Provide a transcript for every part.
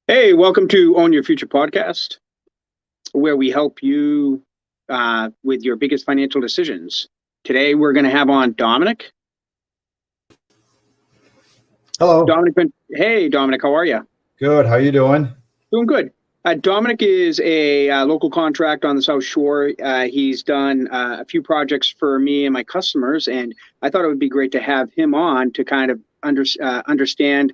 Hey, welcome to Own Your Future podcast, where we help you with your biggest financial decisions. Today, we're going to have on Domenic. Hello. Hey, Domenic, how are you? Good. How you doing? Doing good. Domenic is a local contractor on the South Shore. He's done a few projects for me and my customers, and I thought it would be great to have him on to kind of understand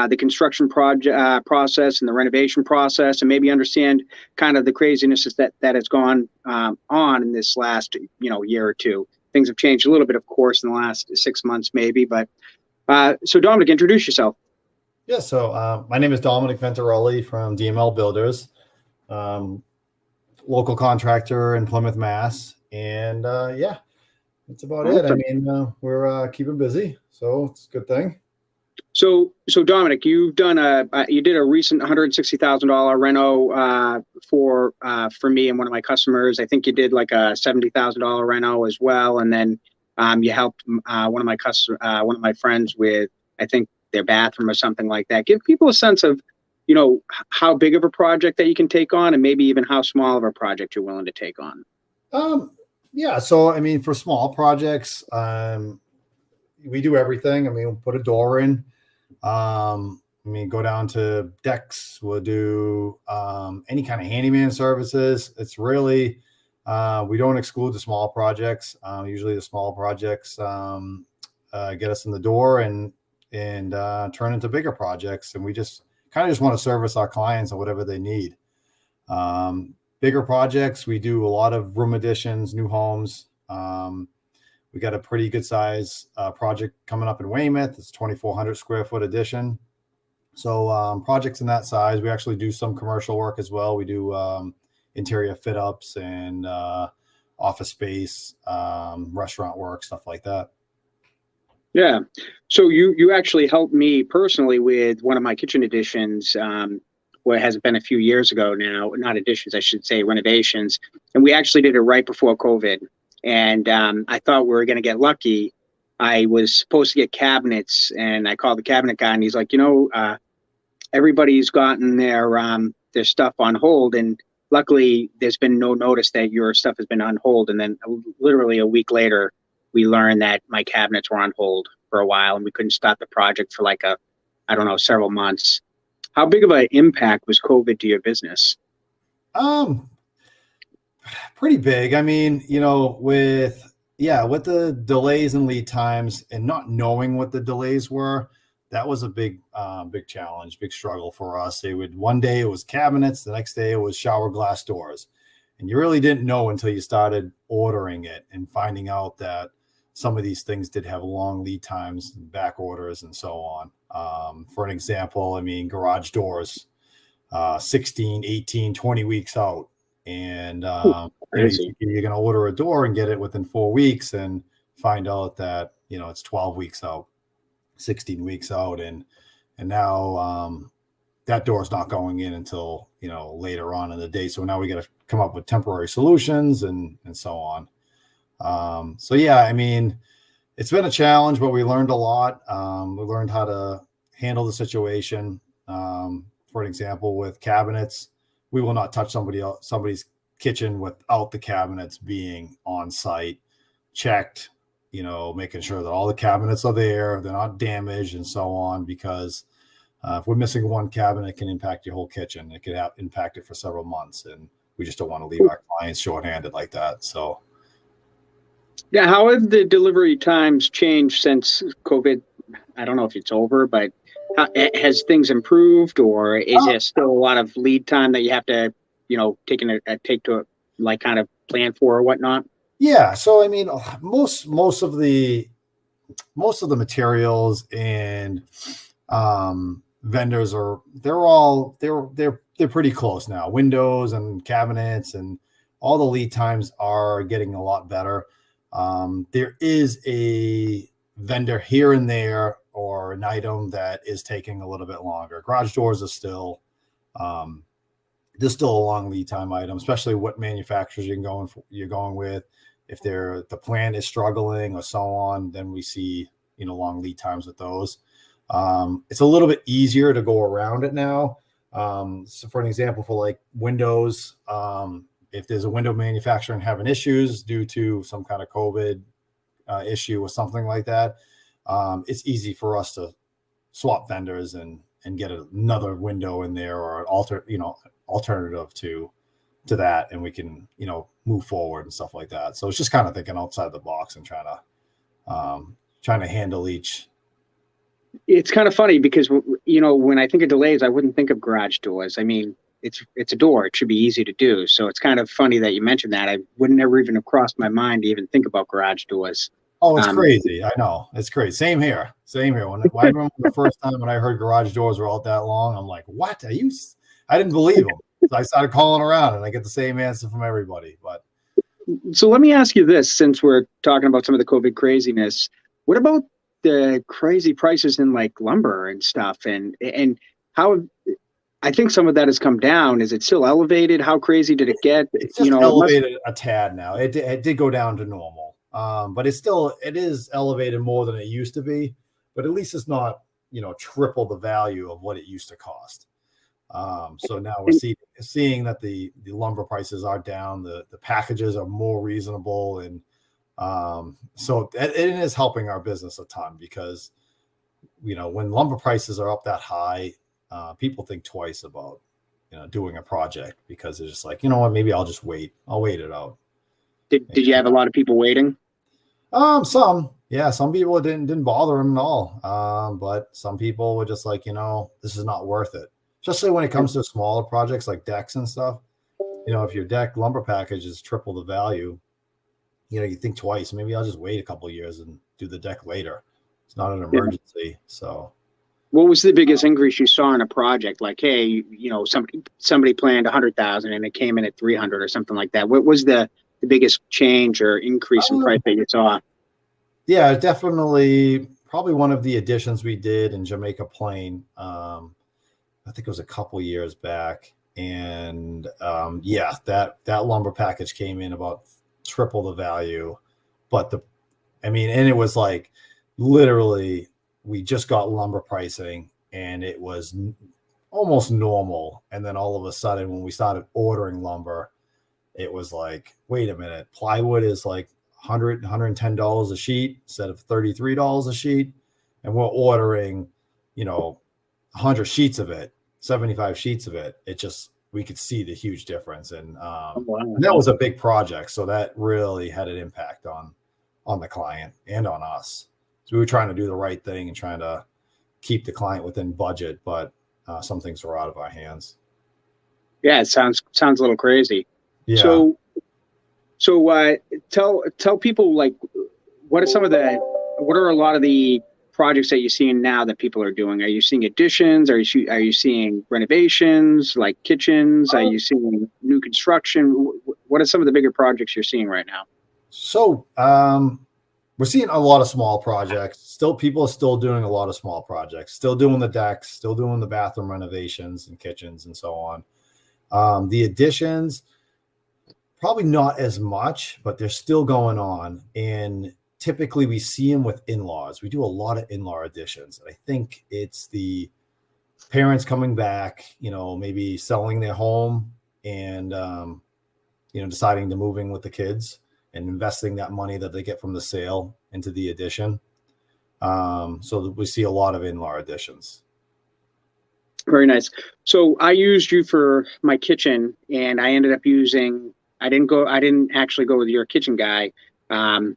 the construction project process and the renovation process, and maybe understand kind of the craziness that has gone on in this last year or two. Things have changed a little bit, of course, in the last 6 months, maybe. But so, Domenic, introduce yourself. Yeah. My name is Domenic Venturelli from DML Builders, local contractor in Plymouth, Mass. And yeah, that's about it. I mean, we're keeping busy, so it's a good thing. So Domenic, you did a recent $160,000 reno for me and one of my customers. I think you did like a $70,000 reno as well, and then you helped one of my friends with, I think, their bathroom or something like that. Give people a sense of how big of a project that you can take on, and maybe even how small of a project you're willing to take on. Yeah. So I mean, for small projects, we do everything. I mean, we'll put a door in. Go down to decks. We'll do any kind of handyman services. It's really we don't exclude the small projects. Usually, the small projects get us in the door and turn into bigger projects. And we just want to service our clients on whatever they need. Bigger projects, we do a lot of room additions, new homes. We got a pretty good size project coming up in Weymouth. It's 2,400 square foot addition. So projects in that size. We actually do some commercial work as well. We do interior fit ups and office space, restaurant work, stuff like that. Yeah. So you actually helped me personally with one of my kitchen additions. Well, it has been a few years ago now, not additions, I should say, renovations. And we actually did it right before COVID. And I thought we were going to get lucky. I was supposed to get cabinets, and I called the cabinet guy, and he's like, everybody's gotten their stuff on hold. And luckily, there's been no notice that your stuff has been on hold. And then literally a week later, we learned that my cabinets were on hold for a while, and we couldn't start the project for several months. How big of an impact was COVID to your business? Pretty big. I mean, with the delays and lead times and not knowing what the delays were, that was a big challenge, big struggle for us. One day it was cabinets, the next day it was shower glass doors. And you really didn't know until you started ordering it and finding out that some of these things did have long lead times, back orders, and so on. For an example, I mean, garage doors, 16, 18, 20 weeks out. And you're going to order a door and get it within 4 weeks and find out that, it's 12 weeks out, 16 weeks out. And now that door is not going in until, later on in the day. So now we got to come up with temporary solutions and so on. So yeah, I mean, it's been a challenge, but we learned a lot. We learned how to handle the situation. For an example, with cabinets, we will not touch somebody's kitchen without the cabinets being on site, checked, making sure that all the cabinets are there, they're not damaged and so on, because if we're missing one cabinet, it can impact your whole kitchen. It could impact it for several months, and we just don't want to leave our clients shorthanded like that. So. Yeah, how have the delivery times changed since COVID? I don't know if it's over, but has things improved, or is there still a lot of lead time that you have to, take to kind of plan for or whatnot? Yeah. So, I mean, most of the materials and vendors they're pretty close now. Windows and cabinets and all the lead times are getting a lot better. There is a vendor here and there or an item that is taking a little bit longer. Garage doors are still, there's still a long lead time item, especially what manufacturers you're going with. If the plant is struggling or so on, then we see, long lead times with those. It's a little bit easier to go around it now. So for an example, for like windows, if there's a window manufacturer and having issues due to some kind of COVID issue or something like that, it's easy for us to swap vendors and get another window in there, or an alternative to that, and we can move forward and stuff like that. So it's just kind of thinking outside the box and trying to handle each. It's kind of funny because when I think of delays, I wouldn't think of garage doors. I mean, it's a door; it should be easy to do. So it's kind of funny that you mentioned that. I would never even have crossed my mind to even think about garage doors. Oh, it's crazy. I know. It's crazy. Same here. When I remember the first time when I heard garage doors were out that long, I'm like, what? I didn't believe them. So I started calling around and I get the same answer from everybody. But so let me ask you this, since we're talking about some of the COVID craziness, what about the crazy prices in like lumber and stuff, and how I think some of that has come down. Is it still elevated? How crazy did it get? It's just elevated a tad now. It did go down to normal. But it is elevated more than it used to be, but at least it's not, triple the value of what it used to cost. So now we're seeing that the lumber prices are down, the packages are more reasonable. And so it is helping our business a ton, because, when lumber prices are up that high, people think twice about, doing a project, because they're just like, you know what, maybe I'll just wait. I'll wait it out. Did you have a lot of people waiting? Some people didn't bother them at all. But some people were just like, this is not worth it. Especially when it comes to smaller projects like decks and stuff. If your deck lumber package is triple the value, you think twice. Maybe I'll just wait a couple of years and do the deck later. It's not an emergency. Yeah. So what was the biggest increase you saw in a project? Like, hey, somebody planned 100,000 and it came in at 300 or something like that. What was the biggest change or increase in price that you saw? Yeah, definitely. Probably one of the additions we did in Jamaica Plain. I think it was a couple years back, and that lumber package came in about triple the value. But and it was like literally we just got lumber pricing, and it was almost normal. And then all of a sudden, when we started ordering lumber, it was like, wait a minute, plywood is like $110 a sheet instead of $33 a sheet. And we're ordering, 100 sheets of it, 75 sheets of it. We could see the huge difference. And that was a big project. So that really had an impact on the client and on us. So we were trying to do the right thing and trying to keep the client within budget, but some things were out of our hands. Yeah, it sounds a little crazy. Yeah. So tell people, like, what are a lot of the projects that you're seeing now that people are doing? Are you seeing additions? Are you seeing renovations, like kitchens? Are you seeing new construction? What are some of the bigger projects you're seeing right now? So we're seeing a lot of small projects. People are still doing a lot of small projects, still doing the decks, still doing the bathroom renovations and kitchens and so on. The additions, probably not as much, but they're still going on. And typically we see them with in-laws. We do a lot of in-law additions. I think it's the parents coming back, maybe selling their home and, deciding to move in with the kids and investing that money that they get from the sale into the addition. So we see a lot of in-law additions. Very nice. So I used you for my kitchen, and I ended up I didn't actually go with your kitchen guy. And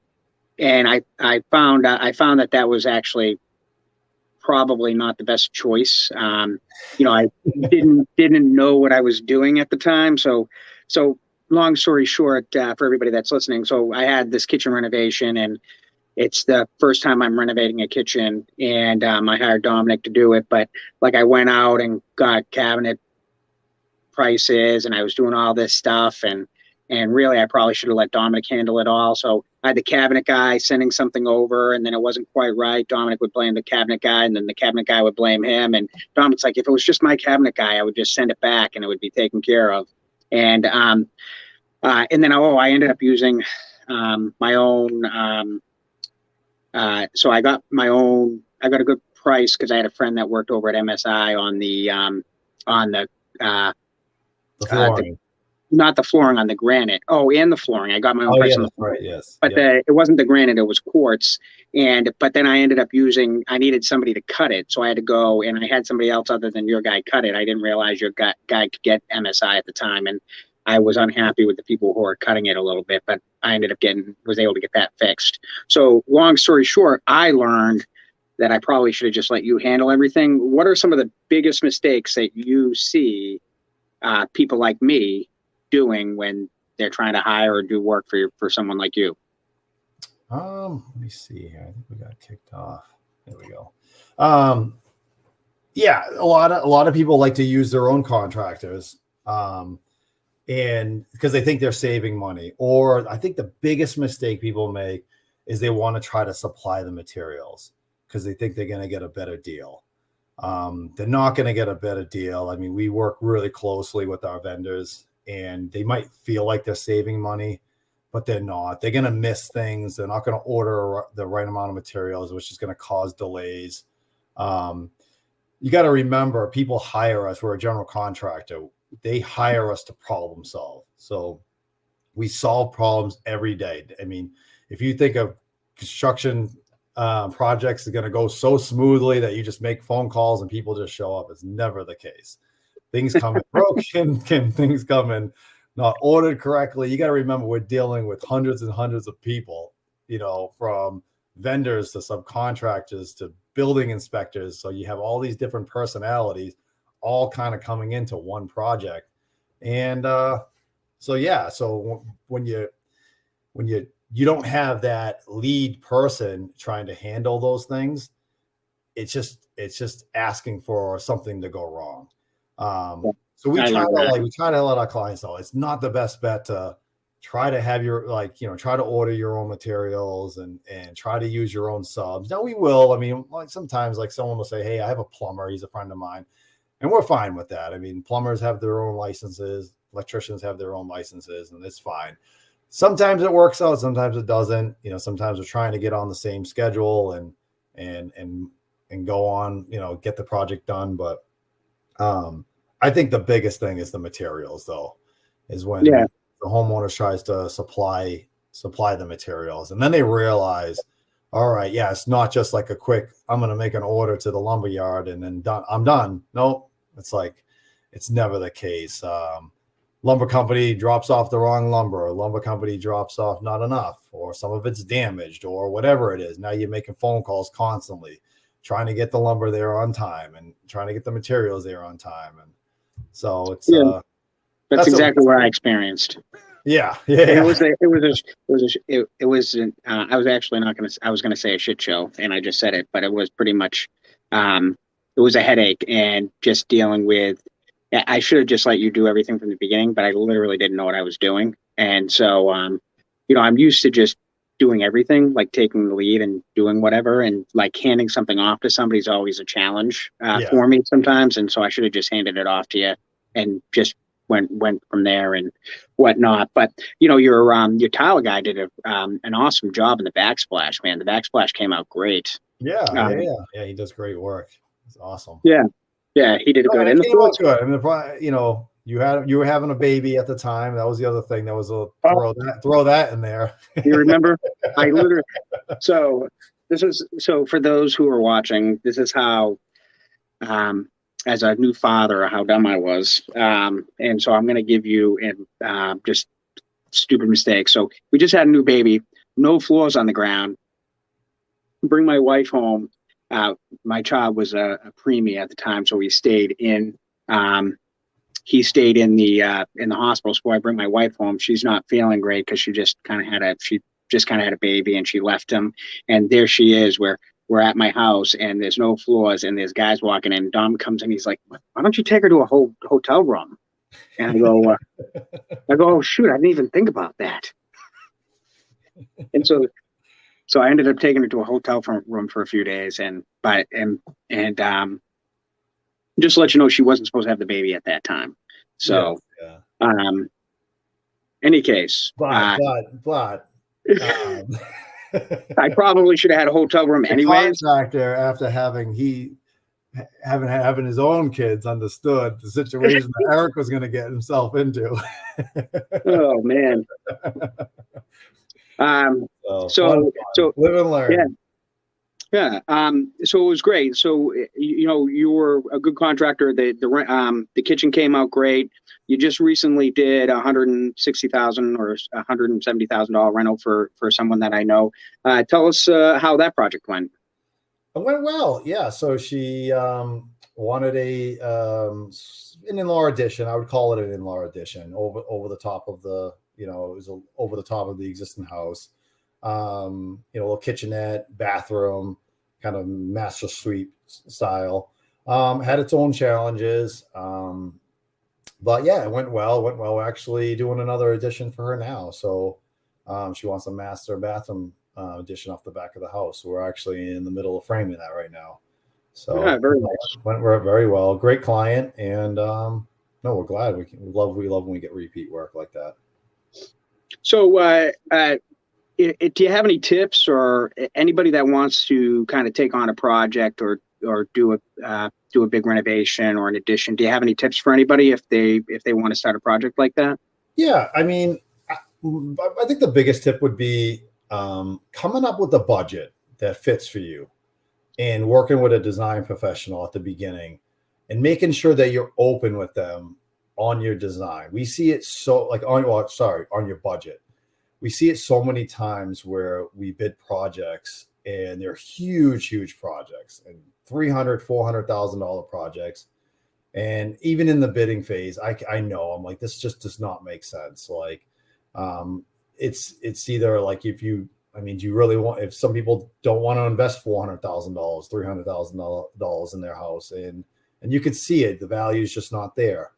I found that was actually probably not the best choice. I didn't know what I was doing at the time. So long story short, for everybody that's listening, so I had this kitchen renovation, and it's the first time I'm renovating a kitchen, and I hired Domenic to do it. But like, I went out and got cabinet prices, and I was doing all this stuff, and really I probably should have let Domenic handle it all. So I had the cabinet guy sending something over, and then it wasn't quite right. Domenic would blame the cabinet guy, and then the cabinet guy would blame him. And Dominic's like, if it was just my cabinet guy, I would just send it back and it would be taken care of. And then I ended up using my own. So I got a good price because I had a friend that worked over at MSI on the on the flooring. Not the flooring, on the granite. Oh, and the flooring. I got my own price on the flooring. Right, yes. But it wasn't the granite, it was quartz. But then I ended up I needed somebody to cut it. So I had to go, and I had somebody else other than your guy cut it. I didn't realize your guy could get MSI at the time. And I was unhappy with the people who were cutting it a little bit, but I ended up was able to get that fixed. So long story short, I learned that I probably should have just let you handle everything. What are some of the biggest mistakes that you see people like me doing when they're trying to hire or do work for someone like you? Let me see here. I think we got kicked off. There we go. Yeah, a lot of people like to use their own contractors, and because they think they're saving money. Or I think the biggest mistake people make is they want to try to supply the materials because they think they're going to get a better deal. They're not going to get a better deal. I mean, we work really closely with our vendors, and they might feel like they're saving money, but they're not. They're going to miss things. They're not going to order the right amount of materials, which is going to cause delays. You got to remember, people hire us. We're a general contractor. They hire us to problem solve. So we solve problems every day. I mean, if you think of construction projects are going to go so smoothly that you just make phone calls and people just show up, it's never the case. Things come in broken, things come in not ordered correctly. You got to remember, we're dealing with hundreds and hundreds of people, from vendors to subcontractors to building inspectors. So you have all these different personalities all kind of coming into one project. And so when you don't have that lead person trying to handle those things, it's just asking for something to go wrong. So we try to let our clients know it's not the best bet to try to have try to order your own materials and try to use your own subs. Now we will. I mean, like sometimes someone will say, "Hey, I have a plumber. He's a friend of mine," and we're fine with that. I mean, plumbers have their own licenses, electricians have their own licenses, and it's fine. Sometimes it works out, sometimes it doesn't. Sometimes we're trying to get on the same schedule and go on, get the project done. But I think the biggest thing is the materials, though, is when the homeowner tries to supply the materials, and then they realize, all right, yeah, it's not just like a quick, I'm going to make an order to the lumber yard and then I'm done. No, it's never the case. Lumber company drops off the wrong lumber, or lumber company drops off not enough, or some of it's damaged, or whatever it is. Now you're making phone calls constantly, trying to get the lumber there on time and trying to get the materials there on time. And so it's that's exactly what I experienced. Yeah. I was going to say a shit show, and I just said it, but it was pretty much it was a headache, and just dealing with. I should have just let you do everything from the beginning, but I literally didn't know what I was doing. And so, I'm used to just doing everything, like taking the lead and doing whatever, and like handing something off to somebody is always a challenge for me sometimes. And so I should have just handed it off to you and just went from there and whatnot. But, your tile guy did an awesome job in the backsplash, man. The backsplash came out great. Yeah. He does great work. It's awesome. Yeah, he did good. And good. I mean, you were having a baby at the time. That was the other thing. That was throw that in there. You remember? I literally. So for those who are watching, this is how, as a new father, how dumb I was. And so I'm going to give you just stupid mistakes. So we just had a new baby, no floors on the ground. Bring my wife home. My child was a preemie at the time, so he stayed in the hospital. So I bring my wife home. She's not feeling great because she just kind of had a baby, and she left him. And there she is, where we're at my house, and there's no floors, and there's guys walking in. Dom comes in, he's like, "Why don't you take her to a hotel room?" And I go, "Oh shoot, I didn't even think about that." And so I ended up taking her to a hotel room for a few days, and just to let you know, she wasn't supposed to have the baby at that time. So, any case, but I probably should have had a hotel room anyways. Contractor, after having having his own kids understood the situation that Eric was going to get himself into. Oh man. So live and learn. Yeah. Yeah. So it was great. So, you were a good contractor. The kitchen came out great. You just recently did $160,000 or $170,000 rental for someone that I know. Tell us how that project went. It went well. Yeah. So she wanted an in-law addition. I would call it an in-law addition over the top of the, it was over the top of the existing house. A little kitchenette, bathroom, kind of master suite style. Had its own challenges. But yeah, it went well. We're actually doing another addition for her now. So she wants a master bathroom addition off the back of the house. So we're actually in the middle of framing that right now. So yeah, very nice. Went very well. Great client, and no, we're glad. We love when we get repeat work like that. So do you have any tips, or anybody that wants to kind of take on a project or do a big renovation or an addition? Do you have any tips for anybody if they want to start a project like that? Yeah, I mean, I think the biggest tip would be coming up with a budget that fits for you, and working with a design professional at the beginning, and making sure that you're open with them on your design. We see it on your budget. We see it so many times where we bid projects and they're huge projects and $300,000-$400,000 projects. And even in the bidding phase, I know I'm like, this just does not make sense. Like, it's either like, do you really want, if some people don't want to invest $400,000, $300,000 in their house, and you could see it, the value is just not there.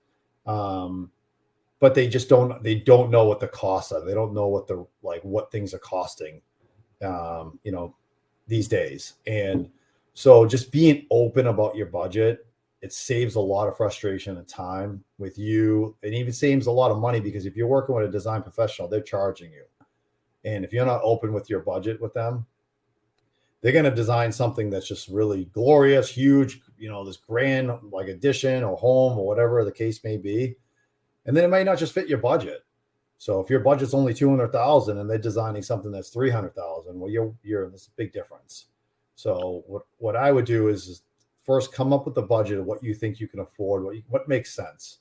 But they don't know what the costs are. They don't know what things are costing, these days. And so just being open about your budget, it saves a lot of frustration and time with you. It even saves a lot of money, because if you're working with a design professional, they're charging you. And if you're not open with your budget with them, they're going to design something that's just really glorious, huge, this grand like addition or home or whatever the case may be. And then it might not just fit your budget. So if your budget's only $200,000 and they're designing something that's $300,000, well, there's a big difference. So what I would do is first come up with the budget of what you think you can afford, what makes sense.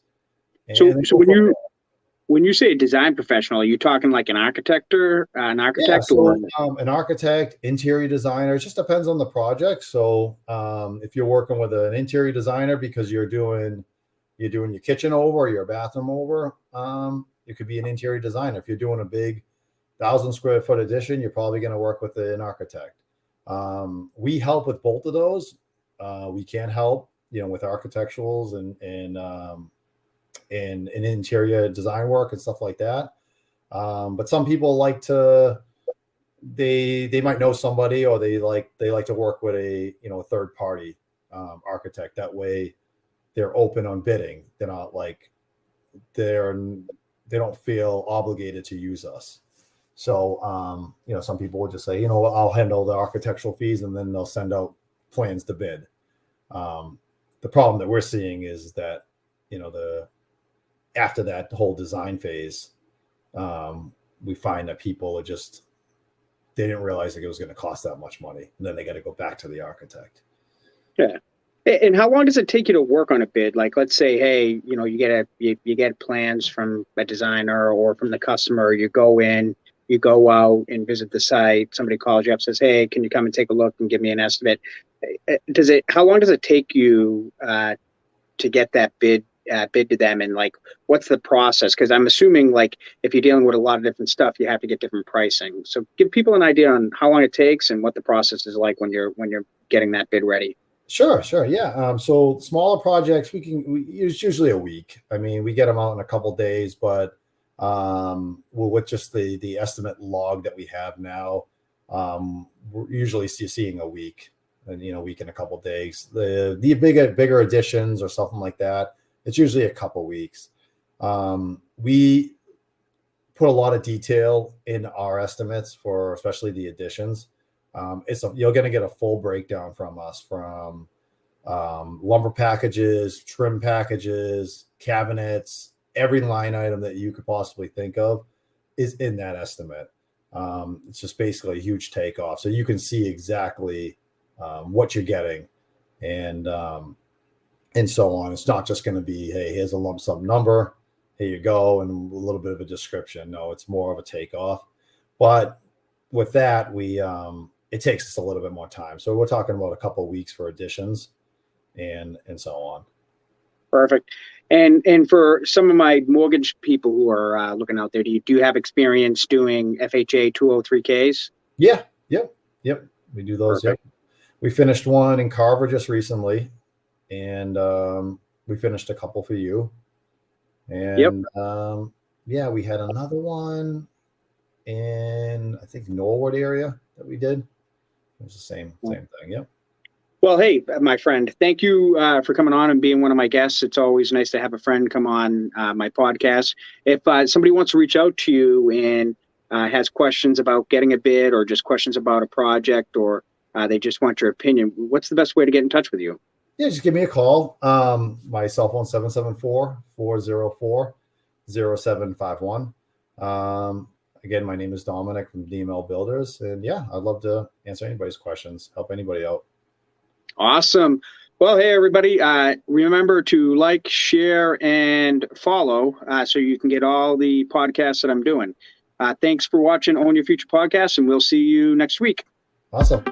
So when you say a design professional, are you talking like an architect? An architect, interior designer. It just depends on the project. So if you're working with an interior designer because you're doing your kitchen over or your bathroom over, it could be an interior designer. If you're doing a big 1,000 square foot addition, you're probably going to work with an architect. We help with both of those. We can help, with architecturals and interior design work and stuff like that. But some people they might know somebody, or they like to work with a third party architect. That way they're open on bidding. They're not they don't feel obligated to use us. So, some people will just say, I'll handle the architectural fees, and then they'll send out plans to bid. The problem that we're seeing is that, after that whole design phase, we find that people they didn't realize it was going to cost that much money. And then they got to go back to the architect. Yeah. And how long does it take you to work on a bid? Like, let's say, hey, you get plans from a designer or from the customer. You go in, you go out and visit the site. Somebody calls you up, says, hey, can you come and take a look and give me an estimate? How long does it take you to get that bid to them? And what's the process? Because I'm assuming if you're dealing with a lot of different stuff, you have to get different pricing. So give people an idea on how long it takes and what the process is like when you're getting that bid ready. Sure. Yeah. So smaller projects, it's usually a week. I mean, we get them out in a couple of days, but with just the estimate log that we have now, we're usually seeing a week, and a week and a couple of days. The bigger additions or something like that, it's usually a couple of weeks. We put a lot of detail in our estimates for especially the additions. You're going to get a full breakdown from us from lumber packages, trim packages, cabinets, every line item that you could possibly think of is in that estimate. It's just basically a huge takeoff. So you can see exactly what you're getting and so on. It's not just going to be, hey, here's a lump sum number, here you go, and a little bit of a description. No, it's more of a takeoff. But with that, it takes us a little bit more time. So we're talking about a couple of weeks for additions and so on. Perfect. And for some of my mortgage people who are looking out there, do you have experience doing FHA 203Ks? Yeah. Yep. We do those. Perfect. Yep. We finished one in Carver just recently, and we finished a couple for you. And yep. We had another one in, I think, Norwood area that we did. It was the same thing. Yep. Well, hey, my friend, thank you for coming on and being one of my guests. It's always nice to have a friend come on my podcast. If somebody wants to reach out to you and has questions about getting a bid or just questions about a project, or they just want your opinion, what's the best way to get in touch with you? Yeah, just give me a call. My cell phone, 774-404-0751. Again, my name is Domenic from DML Builders. And yeah, I'd love to answer anybody's questions, help anybody out. Awesome. Well, hey, everybody, remember to like, share, and follow so you can get all the podcasts that I'm doing. Thanks for watching Own Your Future Podcast, and we'll see you next week. Awesome.